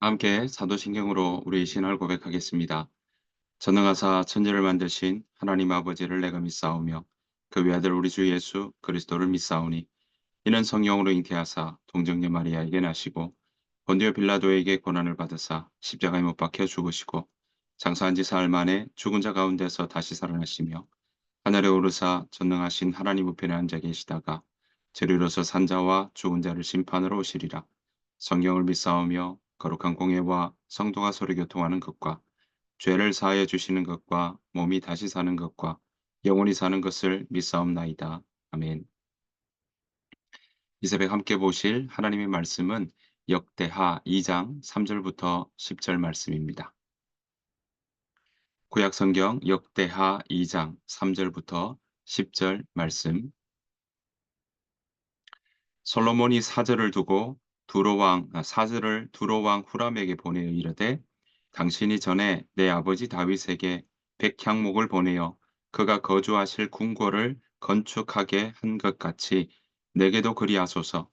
함께 사도신경으로 우리 신앙을 고백하겠습니다. 전능하사 천지를 만드신 하나님 아버지를 내가 믿사오며 그 외아들 우리 주 예수 그리스도를 믿사오니 이는 성령으로 잉태하사 동정녀 마리아에게 나시고 본디오 빌라도에게 고난을 받으사 십자가에 못 박혀 죽으시고 장사한 지 사흘 만에 죽은 자 가운데서 다시 살아나시며 하늘에 오르사 전능하신 하나님 우편에 앉아 계시다가 저리로서 산자와 죽은 자를 심판으로 오시리라. 성경을 믿사오며 거룩한 공예와 성도가 서로 교통하는 것과 죄를 사하여 주시는 것과 몸이 다시 사는 것과 영원히 사는 것을 믿사옵나이다. 아멘. 이 새벽 함께 보실 하나님의 말씀은 역대하 2장 3절부터 10절 말씀입니다. 구약 성경 역대하 2장 3절부터 10절 말씀. 솔로몬이 사절을 두고 사절을 두로왕 후람에게 보내어 이르되 당신이 전에 내 아버지 다윗에게 백향목을 보내어 그가 거주하실 궁궐을 건축하게 한 것 같이 내게도 그리하소서.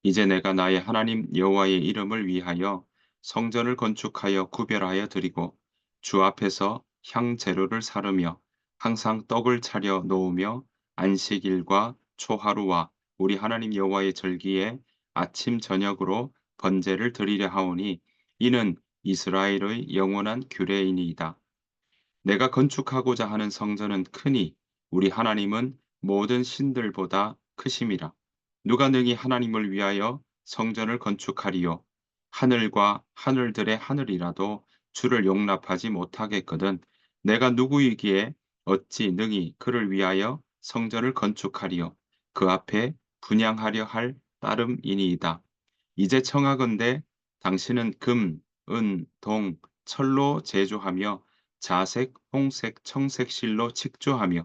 이제 내가 나의 하나님 여호와의 이름을 위하여 성전을 건축하여 구별하여 드리고 주 앞에서 향 재료를 사르며 항상 떡을 차려 놓으며 안식일과 초하루와 우리 하나님 여호와의 절기에 아침 저녁으로 번제를 드리려 하오니 이는 이스라엘의 영원한 규례이니이다. 내가 건축하고자 하는 성전은 크니 우리 하나님은 모든 신들보다 크심이라. 누가 능히 하나님을 위하여 성전을 건축하리요. 하늘과 하늘들의 하늘이라도 주를 용납하지 못하겠거든. 내가 누구이기에 어찌 능히 그를 위하여 성전을 건축하리요. 그 앞에 분향하려 할 따름이니이다. 이제 청하건대 당신은 금, 은, 동, 철로 제조하며 자색, 홍색, 청색 실로 칙조하며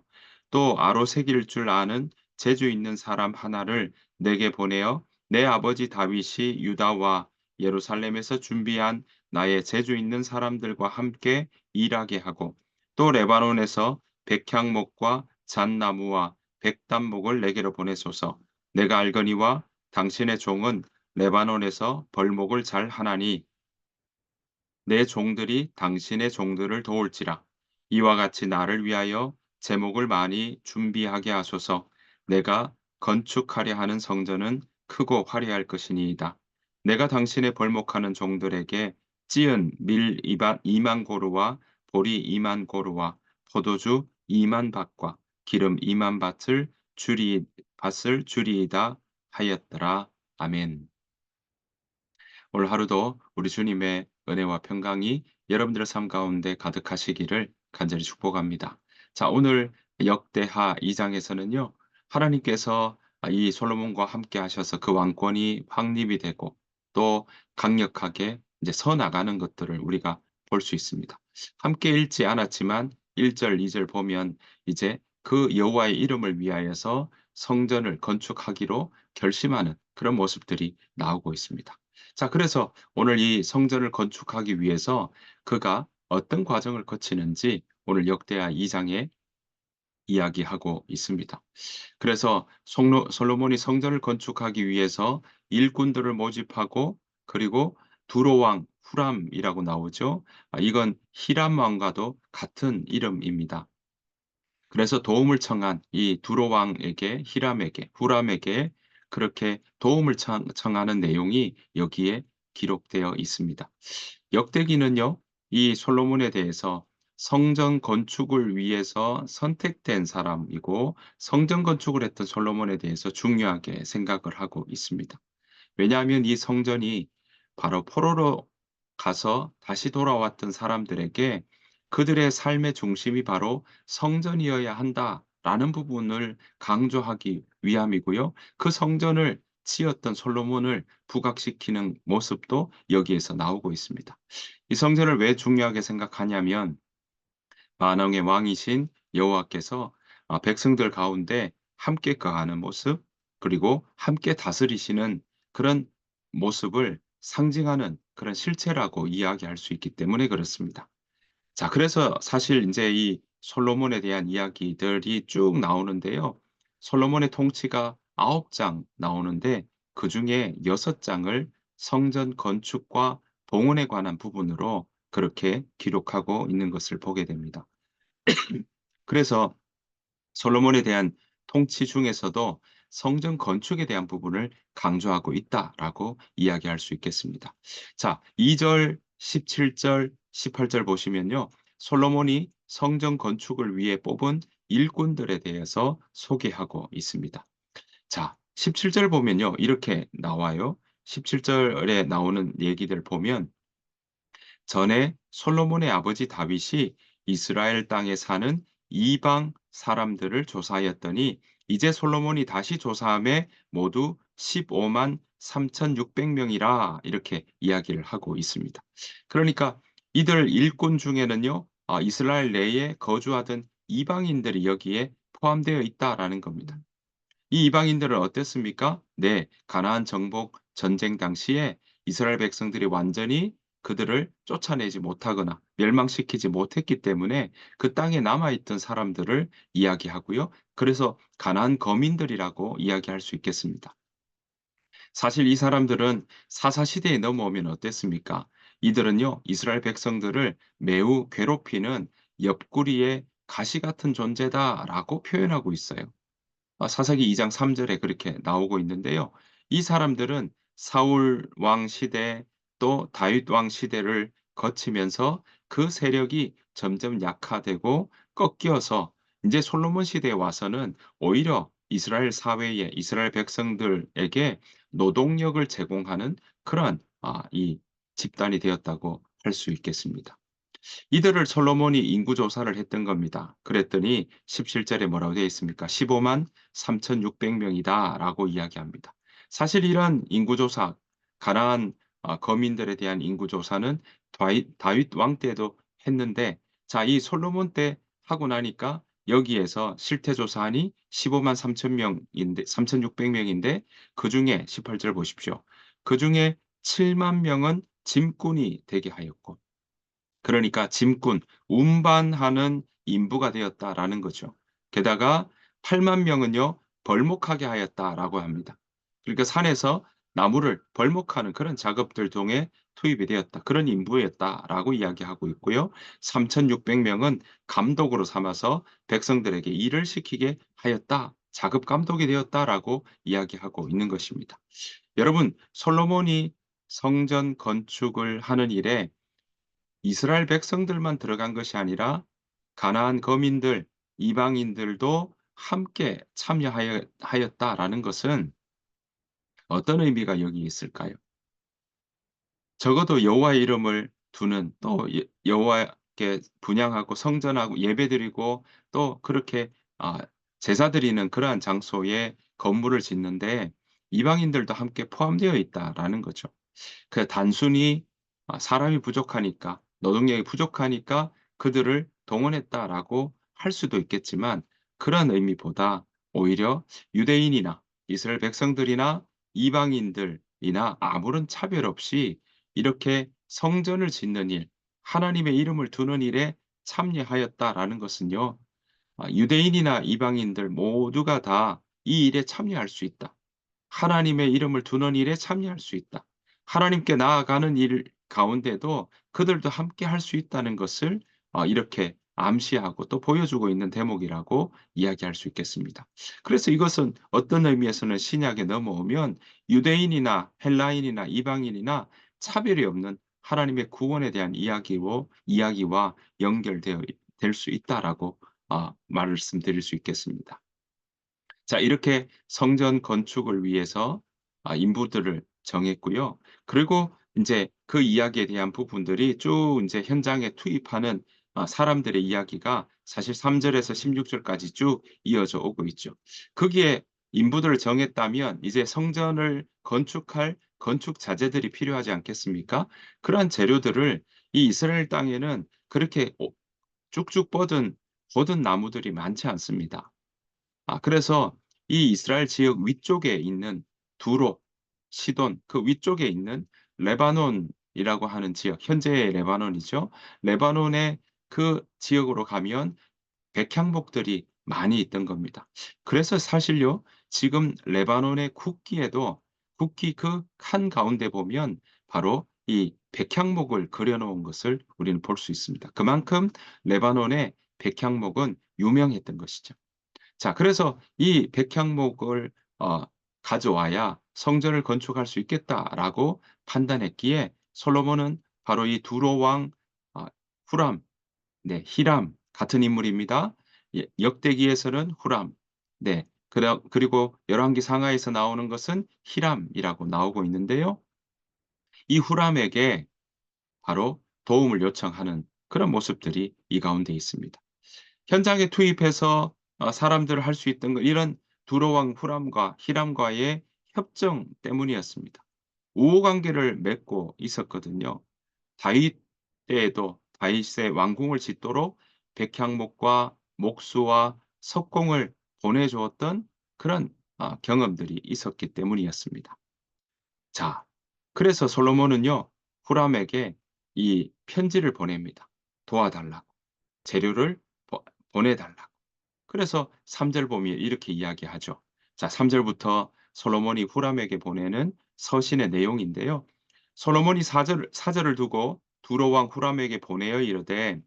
또 아로색일 줄 아는 재주 있는 사람 하나를 내게 보내어 내 아버지 다윗이 유다와 예루살렘에서 준비한 나의 재주 있는 사람들과 함께 일하게 하고 또 레바논에서 백향목과 잣나무와 백단목을 내게로 보내소서. 내가 알거니와 당신의 종은 레바논에서 벌목을 잘 하나니 내 종들이 당신의 종들을 도울지라. 이와 같이 나를 위하여 제목을 많이 준비하게 하소서. 내가 건축하려 하는 성전은 크고 화려할 것이니이다. 내가 당신의 벌목하는 종들에게 찌은 밀 2만 고루와 보리 2만 고루와 포도주 2만 밭과 기름 2만 밭을 주리이다 하였더라. 아멘. 오늘 하루도 우리 주님의 은혜와 평강이 여러분들의 삶 가운데 가득하시기를 간절히 축복합니다. 자, 오늘 역대하 2장에서는요, 하나님께서 이 솔로몬과 함께 하셔서 그 왕권이 확립이 되고 또 강력하게 이제 서 나가는 것들을 우리가 볼 수 있습니다. 함께 읽지 않았지만 1절, 2절 보면 이제 그 여호와의 이름을 위하여서 성전을 건축하기로 결심하는 그런 모습들이 나오고 있습니다. 자, 그래서 오늘 이 성전을 건축하기 위해서 그가 어떤 과정을 거치는지 오늘 역대하 2장에 이야기하고 있습니다. 그래서 솔로몬이 성전을 건축하기 위해서 일꾼들을 모집하고 그리고 두로왕 후람이라고 나오죠. 이건 히람 왕과도 같은 이름입니다. 그래서 도움을 청한 이 두로왕에게 히람에게 후람에게 그렇게 도움을 청하는 내용이 여기에 기록되어 있습니다. 역대기는요, 이 솔로몬에 대해서 성전 건축을 위해서 선택된 사람이고 성전 건축을 했던 솔로몬에 대해서 중요하게 생각을 하고 있습니다. 왜냐하면 이 성전이 바로 포로로 가서 다시 돌아왔던 사람들에게 그들의 삶의 중심이 바로 성전이어야 한다라는 부분을 강조하기 위함이고요. 그 성전을 지었던 솔로몬을 부각시키는 모습도 여기에서 나오고 있습니다. 이 성전을 왜 중요하게 생각하냐면 만왕의 왕이신 여호와께서 백성들 가운데 함께 거하는 모습 그리고 함께 다스리시는 그런 모습을 상징하는 그런 실체라고 이야기할 수 있기 때문에 그렇습니다. 자, 그래서 사실 인제 이 솔로몬에 대한 이야기들이 쭉 나오는데요. 솔로몬의 통치가 9장 나오는데 그중에 6장을 성전 건축과 봉헌에 관한 부분으로 그렇게 기록하고 있는 것을 보게 됩니다. 그래서 솔로몬에 대한 통치 중에서도 성전 건축에 대한 부분을 강조하고 있다라고 이야기할 수 있겠습니다. 자, 2절, 17절, 18절 보시면요. 솔로몬이 성전 건축을 위해 뽑은 일꾼들에 대해서 소개하고 있습니다. 자, 17절 보면요. 이렇게 나와요. 17절에 나오는 얘기들 보면 전에 솔로몬의 아버지 다윗이 이스라엘 땅에 사는 이방 사람들을 조사하였더니 이제 솔로몬이 다시 조사함에 모두 15만 3,600명이라 이렇게 이야기를 하고 있습니다. 그러니까 이들 일꾼 중에는요, 이스라엘 내에 거주하던 이방인들이 여기에 포함되어 있다라는 겁니다. 이 이방인들은 어땠습니까? 네, 가나안 정복 전쟁 당시에 이스라엘 백성들이 완전히 그들을 쫓아내지 못하거나 멸망시키지 못했기 때문에 그 땅에 남아 있던 사람들을 이야기하고요. 그래서 가나안 거민들이라고 이야기할 수 있겠습니다. 사실 이 사람들은 사사 시대에 넘어오면 어땠습니까? 이들은요, 이스라엘 백성들을 매우 괴롭히는 옆구리의 가시 같은 존재다라고 표현하고 있어요. 사사기 2장 3 절에 그렇게 나오고 있는데요. 이 사람들은 사울 왕 시대 또 다윗 왕 시대를 거치면서 그 세력이 점점 약화되고 꺾여서 인제 솔로몬 시대에 와서는 오히려 이스라엘 사회에 이스라엘 백성들에게 노동력을 제공하는 그러한 이 집단이 되었다고 할 수 있겠습니다. 이들을 솔로몬이 인구 조사를 했던 겁니다. 그랬더니 17절에 뭐라고 되어 있습니까? 15만 3,600 명이다라고 이야기합니다. 사실 이런 인구 조사, 가나안 거민들에 대한 인구 조사는 다윗 왕 때도 했는데 자, 이 솔로몬 때 하고 나니까 여기에서 실태 조사하니 15만 3천 명인데 3,600 명인데 그중에 18절 보십시오. 그중에 7만 명은 짐꾼이 되게 하였고 그러니까 짐꾼, 운반하는 인부가 되었다라는 거죠. 게다가 8만 명은요 벌목하게 하였다라고 합니다. 그러니까 산에서 나무를 벌목하는 그런 작업들 중에 투입이 되었다. 그런 인부였다라고 이야기하고 있고요. 3,600 명은 감독으로 삼아서 백성들에게 일을 시키게 하였다. 작업 감독이 되었다라고 이야기하고 있는 것입니다. 여러분, 솔로몬이 성전 건축을 하는 일에 이스라엘 백성들만 들어간 것이 아니라 가나안 거민들, 이방인들도 함께 참여하였다라는 것은 어떤 의미가 여기 있을까요? 적어도 여호와의 이름을 두는 또 여호와께 분향하고 성전하고 예배드리고 또 그렇게 아 제사 드리는 그러한 장소에 건물을 짓는데 이방인들도 함께 포함되어 있다라는 거죠. 단순히 사람이 부족하니까 노동력이 부족하니까 그들을 동원했다라고 할 수도 있겠지만 그런 의미보다 오히려 유대인이나 이스라엘 백성들이나 이방인들이나 아무런 차별 없이 이렇게 성전을 짓는 일, 하나님의 이름을 두는 일에 참여하였다라는 것은요. 유대인이나 이방인들 모두가 다 이 일에 참여할 수 있다. 하나님의 이름을 두는 일에 참여할 수 있다. 하나님께 나아가는 일 가운데도 그들도 함께 할 수 있다는 것을 이렇게 암시하고 또 보여주고 있는 대목이라고 이야기할 수 있겠습니다. 그래서 이것은 어떤 의미에서는 신약에 넘어오면 유대인이나 헬라인이나 이방인이나 차별이 없는 하나님의 구원에 대한 이야기와 연결되어 될 수 있다라고 말씀드릴 수 있겠습니다. 자, 이렇게 성전 건축을 위해서 인부들을 정했고요. 그리고 인제 그 이야기에 대한 부분들이 쭉 인제 현장에 투입하는 사람들의 이야기가 사실 3 절에서 16 절까지 쭉 이어져 오고 있죠. 거기에 인부들을 정했다면 이제 성전을 건축할 건축 자재들이 필요하지 않겠습니까? 그러한 재료들을 이 이스라엘 땅에는 그렇게 쭉쭉 뻗은 고든 나무들이 많지 않습니다. 그래서 이 이스라엘 지역 위쪽에 있는 두로, 시돈 그 위쪽에 있는 레바논이라고 하는 지역, 현재의 레바논이죠. 레바논의 그 지역으로 가면 백향목들이 많이 있던 겁니다. 그래서 사실요, 지금 레바논의 국기에도 국기 그 한가운데 보면 바로 이 백향목을 그려 놓은 것을 우리는 볼 수 있습니다. 그만큼 레바논의 백향목은 유명했던 것이죠. 자, 그래서 이 백향목을 어 가져와야 성전을 건축할 수 있겠다라고 판단했기에 솔로몬은 바로 이 두로 왕 후람, 네, 히람 같은 인물입니다. 예, 역대기에서는 후람, 네, 그리고 열왕기 상하에서 나오는 것은 히람이라고 나오고 있는데요. 이 후람에게 바로 도움을 요청하는 그런 모습들이 이 가운데 있습니다. 현장에 투입해서 사람들을 할 수 있던 거 이런 두로왕 후람과 히람과의 협정 때문이었습니다. 우호 관계를 맺고 있었거든요. 다윗 때에도 다윗의 왕궁을 짓도록 백향목과 목수와 석공을 보내 주었던 그런 경험들이 있었기 때문이었습니다. 자, 그래서 솔로몬은요, 후람에게 이 편지를 보냅니다. 도와달라고. 재료를 보내 달라고. 그래서 3절 보면 이렇게 이야기하죠. 자, 3 절부터 솔로몬이 후람에게 보내는 서신의 내용인데요. 솔로몬이 사절을 두고 두로 왕 후람에게 보내어 이르되,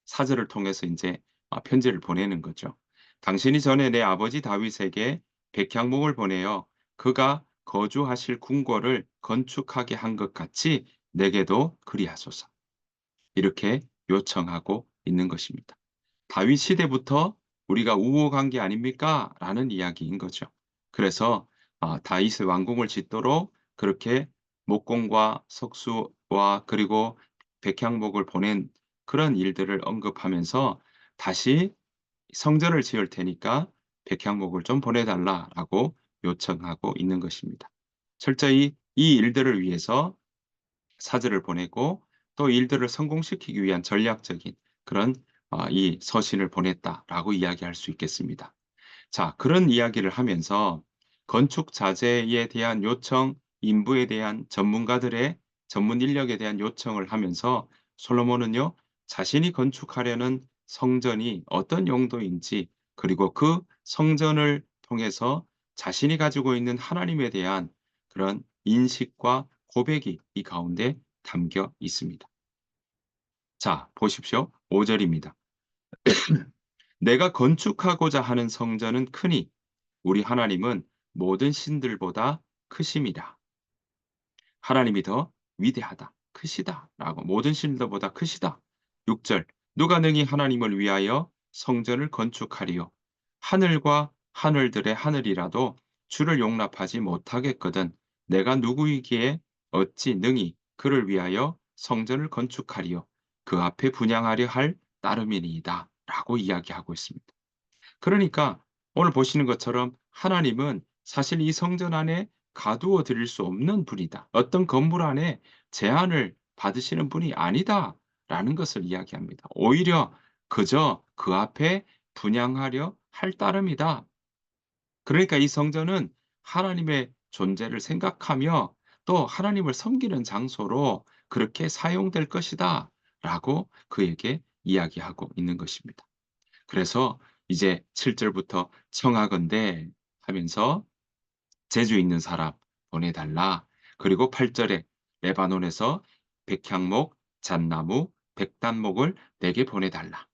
사절을 통해서 인제 편지를 보내는 거죠. "당신이 전에 내 아버지 다윗에게 백향목을 보내어 그가 거주하실 궁궐을 건축하게 한 것 같이 내게도 그리하소서." 이렇게 요청하고 있는 것입니다. 다윗 시대부터 우리가 우호한 게 아닙니까?"라는 이야기인 거죠. 그래서 다윗의 왕궁을 짓도록 그렇게 목공과 석수와 그리고 백향목을 보낸 그런 일들을 언급하면서 다시 "성전을 지을 테니까 백향목을 좀 보내 달라."라고 요청하고 있는 것입니다. 철저히 이 일들을 위해서 사절을 보내고 또 일들을 성공시키기 위한 전략적인 그런 이 서신을 보냈다라고 이야기할 수 있겠습니다. 자, 그런 이야기를 하면서 건축 자재에 대한 요청, 인부에 대한 전문가들의 전문 인력에 대한 요청을 하면서 솔로몬은요, 자신이 건축하려는 성전이 어떤 용도인지 그리고 그 성전을 통해서 자신이 가지고 있는 하나님에 대한 그런 인식과 고백이 이 가운데 담겨 있습니다. 자, 보십시오. 5 절입니다. "내가 건축하고자 하는 성전은 크니 우리 하나님은 모든 신들보다 크심이라. 하나님이 더 위대하다. 크시다."라고 "모든 신들보다 크시다." 6 절 "누가 능히 하나님을 위하여 성전을 건축하리요. 하늘과 하늘들의 하늘이라도 주를 용납하지 못하겠거든. 내가 누구이기에 어찌 능히 그를 위하여 성전을 건축하리요. 그 앞에 분향하려 할 따름이니이다." 라고 이야기하고 있습니다. 그러니까 오늘 보시는 것처럼 하나님은 사실 이 성전 안에 가두어 드릴 수 없는 분이다. 어떤 건물 안에 제한을 받으시는 분이 아니다라는 것을 이야기합니다. 오히려 그저 그 앞에 분향하려 할 따름이다. 그러니까 이 성전은 하나님의 존재를 생각하며 또 하나님을 섬기는 장소로 그렇게 사용될 것이다라고 그에게 이야기하고 있는 것입니다. 그래서 이제 7 절부터 "청하건대" 하면서 "재주 있는 사람 보내 달라." 그리고 8 절에 "레바논에서 백향목, 잣나무, 백단목을 내게 보내 달라."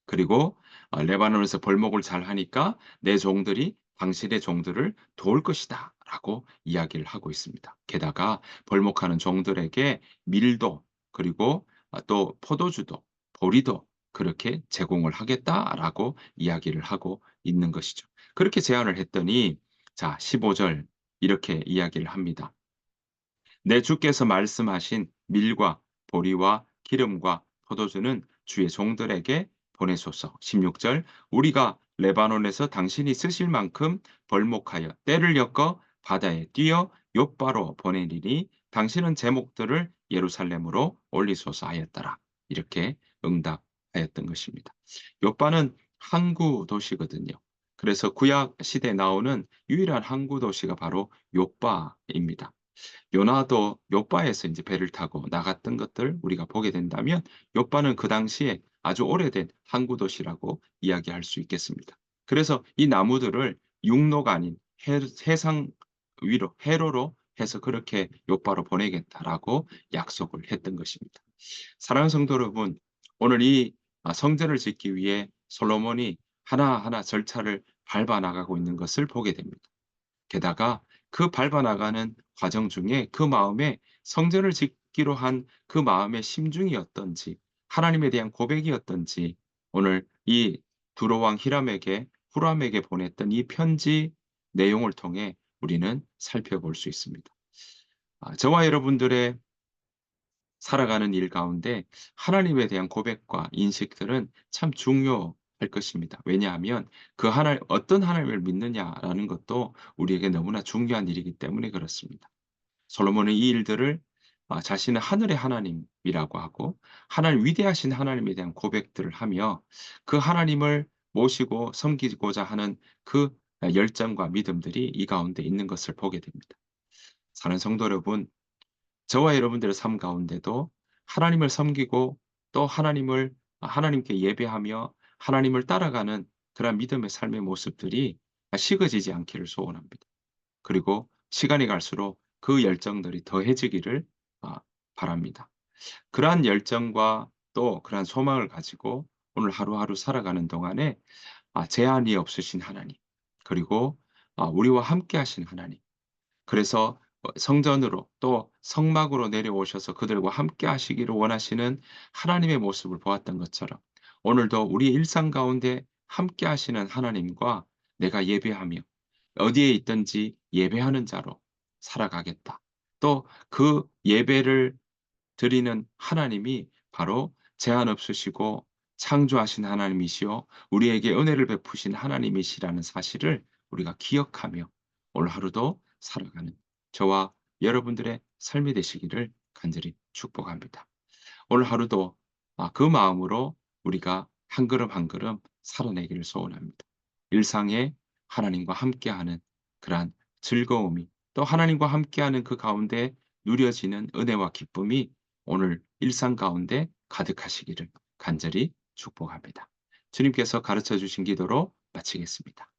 그리고 "레바논에서 벌목을 잘하니까 내 종들이 당신의 종들을 도울 것이다."라고 이야기를 하고 있습니다. 게다가 벌목하는 종들에게 밀도 그리고 또 포도주도 보리도 그렇게 제공을 하겠다라고 이야기를 하고 있는 것이죠. 그렇게 제안을 했더니 자, 15절 이렇게 이야기를 합니다. "내 주께서 말씀하신 밀과 보리와 기름과 포도주는 주의 종들에게 보내소서." 16 절 "우리가 레바논에서 당신이 쓰실 만큼 벌목하여 때를 엮어 바다에 띄어 욥바로 보내리니 당신은 제목들을 예루살렘으로 올리소서 하였더라." 이렇게 응답하였던 것입니다. 욥바는 항구 도시거든요. 그래서 구약 시대에 나오는 유일한 항구 도시가 바로 욥바입니다. 요나도 욥바에서 인제 배를 타고 나갔던 것들 우리가 보게 된다면 욥바는 그 당시에 아주 오래된 항구 도시라고 이야기할 수 있겠습니다. 그래서 이 나무들을 육로가 아닌 해 해상 위로 해로로 해서 그렇게 욥바로 보내겠다라고 약속을 했던 것입니다. 사랑하는 성도 여러분, 오늘 이 성전을 짓기 위해 솔로몬이 하나하나 절차를 밟아 나가고 있는 것을 보게 됩니다. 게다가 그 밟아 나가는 과정 중에 그 마음에 성전을 짓기로 한 그 마음의 심중이 어떤지, 하나님에 대한 고백이었던지 오늘 이 두로 왕 히람에게 후람에게 보냈던 이 편지 내용을 통해 우리는 살펴볼 수 있습니다. 저와 여러분들의 살아가는 일 가운데 하나님에 대한 고백과 인식들은 참 중요할 것입니다. 왜냐하면 그 하나 어떤 하나님을 믿느냐라는 것도 우리에게 너무나 중요한 일이기 때문에 그렇습니다. 솔로몬은 이 일들을 자신은 하늘의 하나님이라고 하고 하나님 위대하신 하나님에 대한 고백들을 하며 그 하나님을 모시고 섬기고자 하는 그 열정과 믿음들이 이 가운데 있는 것을 보게 됩니다. 사는 성도 여러분, 저와 여러분들의 삶 가운데도 하나님을 섬기고 또 하나님께 예배하며 하나님을 따라가는 그런 믿음의 삶의 모습들이 식어지지 않기를 소원합니다. 그리고 시간이 갈수록 그 열정들이 더해지기를 아 바랍니다. 그러한 열정과 또 그러한 소망을 가지고 오늘 하루하루 살아가는 동안에 제한이 없으신 하나님, 그리고 우리와 함께 하신 하나님, 그래서 성전으로 또 성막으로 내려오셔서 그들과 함께 하시기를 원하시는 하나님의 모습을 보았던 것처럼 오늘도 우리 일상 가운데 함께 하시는 하나님과 내가 예배하며 어디에 있든지 예배하는 자로 살아가겠다. 또 그 예배를 드리는 하나님이 바로 제한 없으시고 창조하신 하나님이시요 우리에게 은혜를 베푸신 하나님이시라는 사실을 우리가 기억하며 오늘 하루도 살아가는 저와 여러분들의 삶이 되시기를 간절히 축복합니다. 오늘 하루도 그 마음으로 우리가 한 걸음 한 걸음 살아내기를 소원합니다. 일상에 하나님과 함께하는 그러한 즐거움이 또 하나님과 함께하는 그 가운데 누려지는 은혜와 기쁨이 오늘 일상 가운데 가득하시기를 간절히 축복합니다. 주님께서 가르쳐 주신 기도로 마치겠습니다.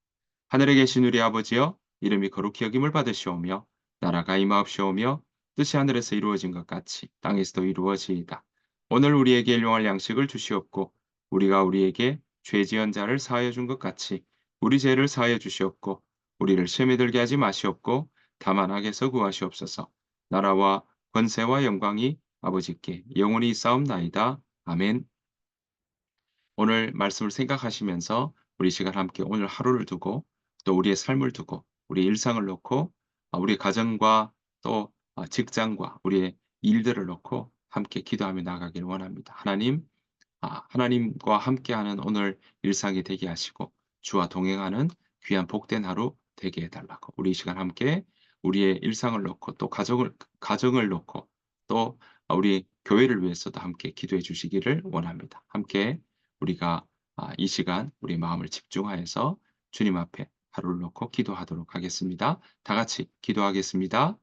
하늘에 계신 우리 아버지여, 이름이 거룩히 여김을 받으시오며 나라가 임하옵시오며 뜻이 하늘에서 이루어진 것 같이 땅에서도 이루어지이다. 오늘 우리에게 일용할 양식을 주시옵고 우리가 우리에게 죄 지은 자를 사하여 준 것 같이 우리 죄를 사하여 주시옵고 우리를 시험에 들게 하지 마시옵고 다만 악에서 구하시옵소서. 나라와 권세와 영광이 아버지께 영원히 있사옵나이다. 아멘. 오늘 말씀을 생각하시면서 우리 시간 함께 오늘 하루를 두고 또 우리의 삶을 두고 우리의 일상을 놓고 우리의 가정과 또 직장과 우리의 일들을 놓고 함께 기도하며 나아가기를 원합니다. 하나님과 함께하는 오늘 일상이 되게 하시고 주와 동행하는 귀한 복된 하루 되게 해 달라고 우리 이 시간 함께 우리의 일상을 놓고 또 가정을 놓고 또 우리 교회를 위해서도 함께 기도해 주시기를 원합니다. 함께 우리가 이 시간 우리 마음을 집중하여서 주님 앞에 하루를 놓고 기도하도록 하겠습니다. 다 같이 기도하겠습니다.